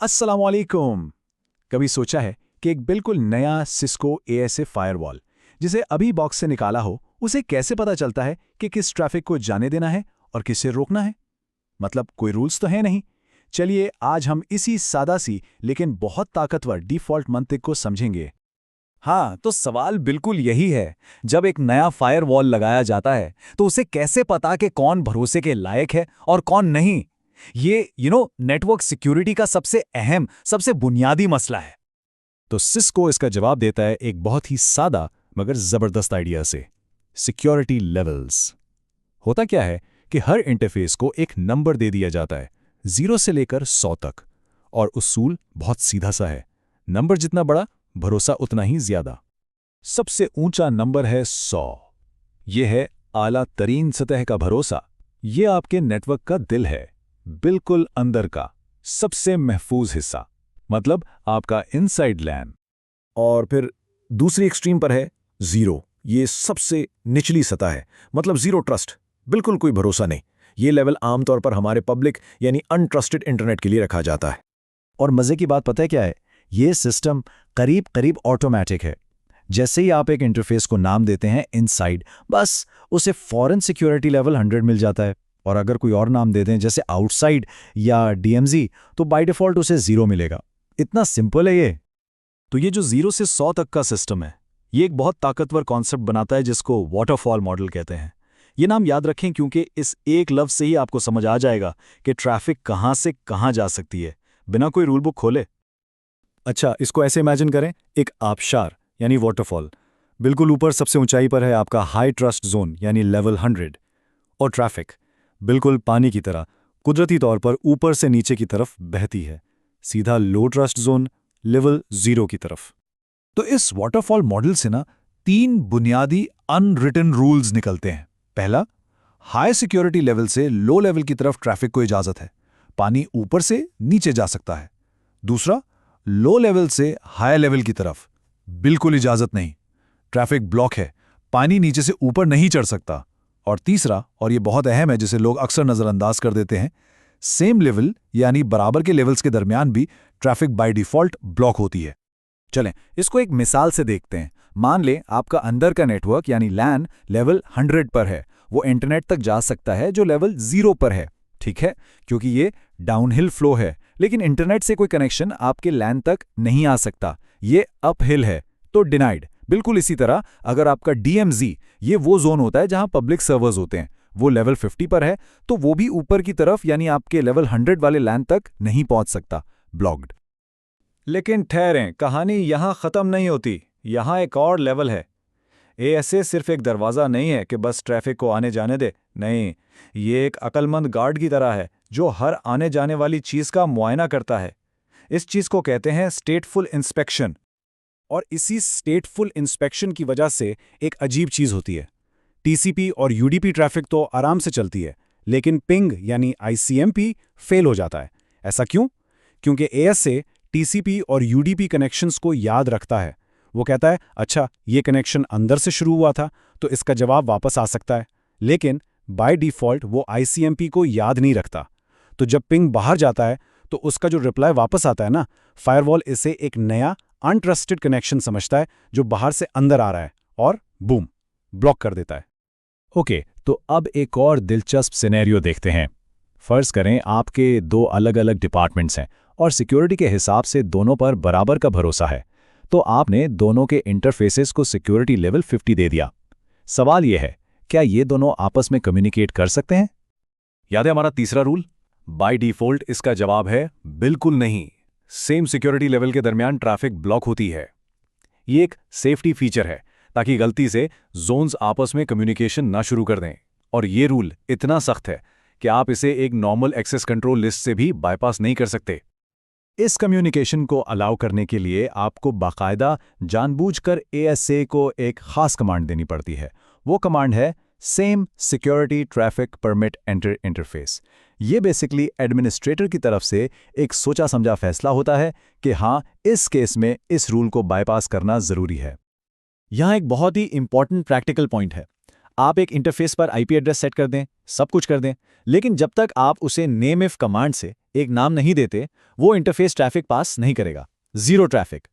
अस्सलामुअलैकुम। कभी सोचा है कि एक बिल्कुल नया सिस्को एएसए फायरवॉल जिसे अभी बॉक्स से निकाला हो, उसे कैसे पता चलता है कि किस ट्रैफिक को जाने देना है और किसे रोकना है? मतलब कोई रूल्स तो है नहीं। चलिए आज हम इसी सादा सी लेकिन बहुत ताकतवर डिफ़ॉल्ट मंतिक को समझेंगे। हाँ, तो सवाल बिल्कुल यही है। जब एक नया फायरवॉल लगाया जाता है, तो उसे कैसे पता कि कौन भरोसे के लायक है और कौन नहीं? ये नेटवर्क सिक्योरिटी का सबसे अहम, सबसे बुनियादी मसला है। तो सिस्को इसका जवाब देता है एक बहुत ही सादा मगर जबरदस्त आइडिया से। Security levels. होता क्या है कि हर इंटरफेस को एक नंबर दे दिया जाता है, 0 से लेकर 100 तक। और उसूल बहुत सीधा सा है, नंबर जितना बड़ा भरोसा उतना ही ज्यादा। सबसे ऊंचा नंबर है 100। यह है आला तरीन सतह का भरोसा। ये आपके नेटवर्क का दिल है, बिल्कुल अंदर का सबसे महफूज हिस्सा, मतलब आपका इनसाइड लैन। और फिर दूसरी एक्सट्रीम पर है 0। ये सबसे निचली सतह है, मतलब जीरो ट्रस्ट, बिल्कुल कोई भरोसा नहीं। ये लेवल आमतौर पर हमारे पब्लिक यानी अनट्रस्टेड इंटरनेट के लिए रखा जाता है। और मजे की बात पता है क्या है? ये सिस्टम करीब करीब ऑटोमेटिक है। जैसे ही आप एक इंटरफेस को नाम देते हैं इनसाइड, बस उसे फॉरेन सिक्योरिटी लेवल 100 मिल जाता है। और अगर कोई और नाम दे दें जैसे आउटसाइड या डीएमजी, तो बाय डिफॉल्ट उसे 0 मिलेगा। इतना सिंपल है ये। तो ये जो 0 से 100 तक का सिस्टम है, ये एक बहुत ताकतवर कॉन्सेप्ट बनाता है जिसको वाटरफॉल मॉडल कहते हैं। ये नाम याद रखें क्योंकि इस एक लफ्ज से ही आपको समझ आ जाएगा कि ट्रैफिक कहाँ से कहाँ जा सकती है बिना कोई रूल बुक खोले। अच्छा, इसको ऐसे इमेजिन करें, एक आबशार यानी वाटरफॉल। बिल्कुल ऊपर सबसे ऊंचाई पर है आपका हाई ट्रस्ट जोन यानी लेवल 100। और ट्रैफिक बिल्कुल पानी की तरह कुदरती तौर पर ऊपर से नीचे की तरफ बहती है, सीधा लो ट्रस्ट जोन लेवल 0 की तरफ। तो इस वाटरफॉल मॉडल से ना 3 बुनियादी अनरिटन रूल्स निकलते हैं। पहला, हाई सिक्योरिटी लेवल से लो लेवल की तरफ ट्रैफिक को इजाजत है, पानी ऊपर से नीचे जा सकता है। दूसरा, लो लेवल से हाई लेवल की तरफ बिल्कुल इजाजत नहीं, ट्रैफिक ब्लॉक है, पानी नीचे से ऊपर नहीं चढ़ सकता। और तीसरा, और ये बहुत अहम है जिसे लोग अक्सर नजरअंदाज कर देते हैं, सेम लेवल यानी बराबर के लेवल्स के दरमियान भी ट्रैफिक बाय डिफॉल्ट ब्लॉक होती है। चलें, इसको एक मिसाल से देखते हैं। मान लें आपका अंदर का नेटवर्क यानी लैन लेवल 100 पर है। वो इंटरनेट तक जा सकता है जो लेवल 0 पर है, ठीक है, क्योंकि ये डाउनहिल फ्लो है। लेकिन इंटरनेट से कोई कनेक्शन आपके लैन तक नहीं आ सकता, ये अपहिल है, तो डिनाइड। बिल्कुल इसी तरह अगर आपका डीएमजी, ये वो जोन होता है जहां पब्लिक सर्वर्स होते हैं, वो लेवल 50 पर है, तो वो भी ऊपर की तरफ यानी आपके लेवल 100 वाले लैन तक नहीं पहुंच सकता, ब्लॉक्ड। लेकिन ठहरें, कहानी यहां खत्म नहीं होती। यहां एक और लेवल है। एएसए सिर्फ एक दरवाज़ा नहीं है कि बस ट्रैफिक को आने जाने दे। नहीं, ये एक अक्लमंद गार्ड की तरह है जो हर आने जाने वाली चीज़ का मुआयना करता है। इस चीज़ को कहते हैं स्टेटफुल इंस्पेक्शन। और इसी स्टेटफुल इंस्पेक्शन की वजह से एक अजीब चीज़ होती है। टीसीपी और यूडीपी ट्रैफिक तो आराम से चलती है, लेकिन पिंग यानी आईसीएमपी फेल हो जाता है। ऐसा क्यों? क्योंकि एएसए टीसीपी और यूडीपी कनेक्शंस को याद रखता है। वो कहता है, अच्छा ये कनेक्शन अंदर से शुरू हुआ था तो इसका जवाब वापस आ सकता है। लेकिन बाय डिफ़ॉल्ट वो आईसीएमपी को याद नहीं रखता। तो जब पिंग बाहर जाता है तो उसका जो रिप्लाई वापस आता है ना, फायरवॉल इसे एक नया अनट्रस्टेड कनेक्शन समझता है जो बाहर से अंदर आ रहा है और बूम, ब्लॉक कर देता है। ओके, तो अब एक और दिलचस्प सिनेरियो देखते हैं। फर्ज करें आपके 2 अलग अलग डिपार्टमेंट्स हैं और सिक्योरिटी के हिसाब से दोनों पर बराबर का भरोसा है। तो आपने दोनों के इंटरफेसेस को सिक्योरिटी लेवल 50 दे दिया। सवाल यह है, क्या ये दोनों आपस में कम्युनिकेट कर सकते हैं? याद है हमारा तीसरा रूल? बाय डिफ़ॉल्ट इसका जवाब है बिल्कुल नहीं। सेम सिक्योरिटी लेवल के दरमियान ट्रैफिक ब्लॉक होती है। ये एक सेफ्टी फीचर है ताकि गलती से जोन्स आपस में कम्युनिकेशन ना शुरू कर दें। और ये रूल इतना सख्त है कि आप इसे एक नॉर्मल एक्सेस कंट्रोल लिस्ट से भी बाईपास नहीं कर सकते। इस कम्युनिकेशन को अलाउ करने के लिए आपको बाकायदा जानबूझकर एएसए को एक खास कमांड देनी पड़ती है। वो कमांड है same security traffic permit enter interface. ये बेसिकली एडमिनिस्ट्रेटर की तरफ से एक सोचा समझा फैसला होता है कि हाँ, इस केस में इस रूल को बाईपास करना जरूरी है। यहाँ एक बहुत ही इंपॉर्टेंट प्रैक्टिकल पॉइंट है। आप एक इंटरफेस पर आईपी एड्रेस सेट कर दें, सब कुछ कर दें, लेकिन जब तक आप उसे नेम इफ कमांड से एक नाम नहीं देते, वो इंटरफेस ट्रैफिक पास नहीं करेगा। Zero traffic.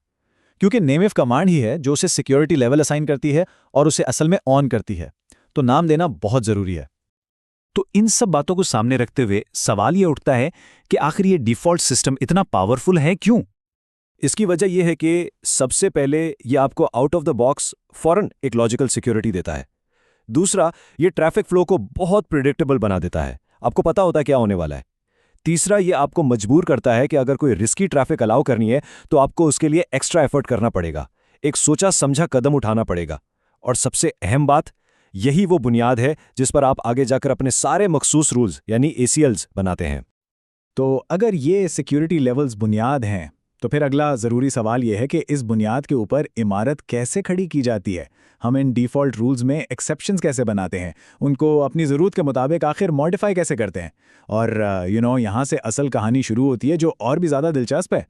क्योंकि नेमइफ कमांड ही है जो उसे सिक्योरिटी लेवल असाइन करती है और उसे असल में ऑन करती है। तो नाम देना बहुत ज़रूरी है। तो इन सब बातों को सामने रखते हुए सवाल ये उठता है कि आखिर ये डिफ़ॉल्ट सिस्टम इतना पावरफुल है क्यों? इसकी वजह यह है कि सबसे पहले ये आपको आउट ऑफ द बॉक्स फौरन एक लॉजिकल सिक्योरिटी देता है। दूसरा, ये ट्रैफिक फ्लो को बहुत प्रिडिक्टेबल बना देता है, आपको पता होता है क्या होने वाला है। तीसरा, ये आपको मजबूर करता है कि अगर कोई रिस्की ट्रैफिक अलाउ करनी है तो आपको उसके लिए एक्स्ट्रा एफर्ट करना पड़ेगा, एक सोचा समझा कदम उठाना पड़ेगा। और सबसे अहम बात, यही वो बुनियाद है जिस पर आप आगे जाकर अपने सारे मखसूस रूल्स यानी ACLs बनाते हैं। तो अगर ये सिक्योरिटी लेवल्स बुनियाद हैं, तो फिर अगला ज़रूरी सवाल ये है कि इस बुनियाद के ऊपर इमारत कैसे खड़ी की जाती है। हम इन डिफ़ॉल्ट रूल्स में एक्सेप्शंस कैसे बनाते हैं, उनको अपनी ज़रूरत के मुताबिक आखिर मॉडिफाई कैसे करते हैं। और यहाँ से असल कहानी शुरू होती है जो और भी ज़्यादा दिलचस्प है।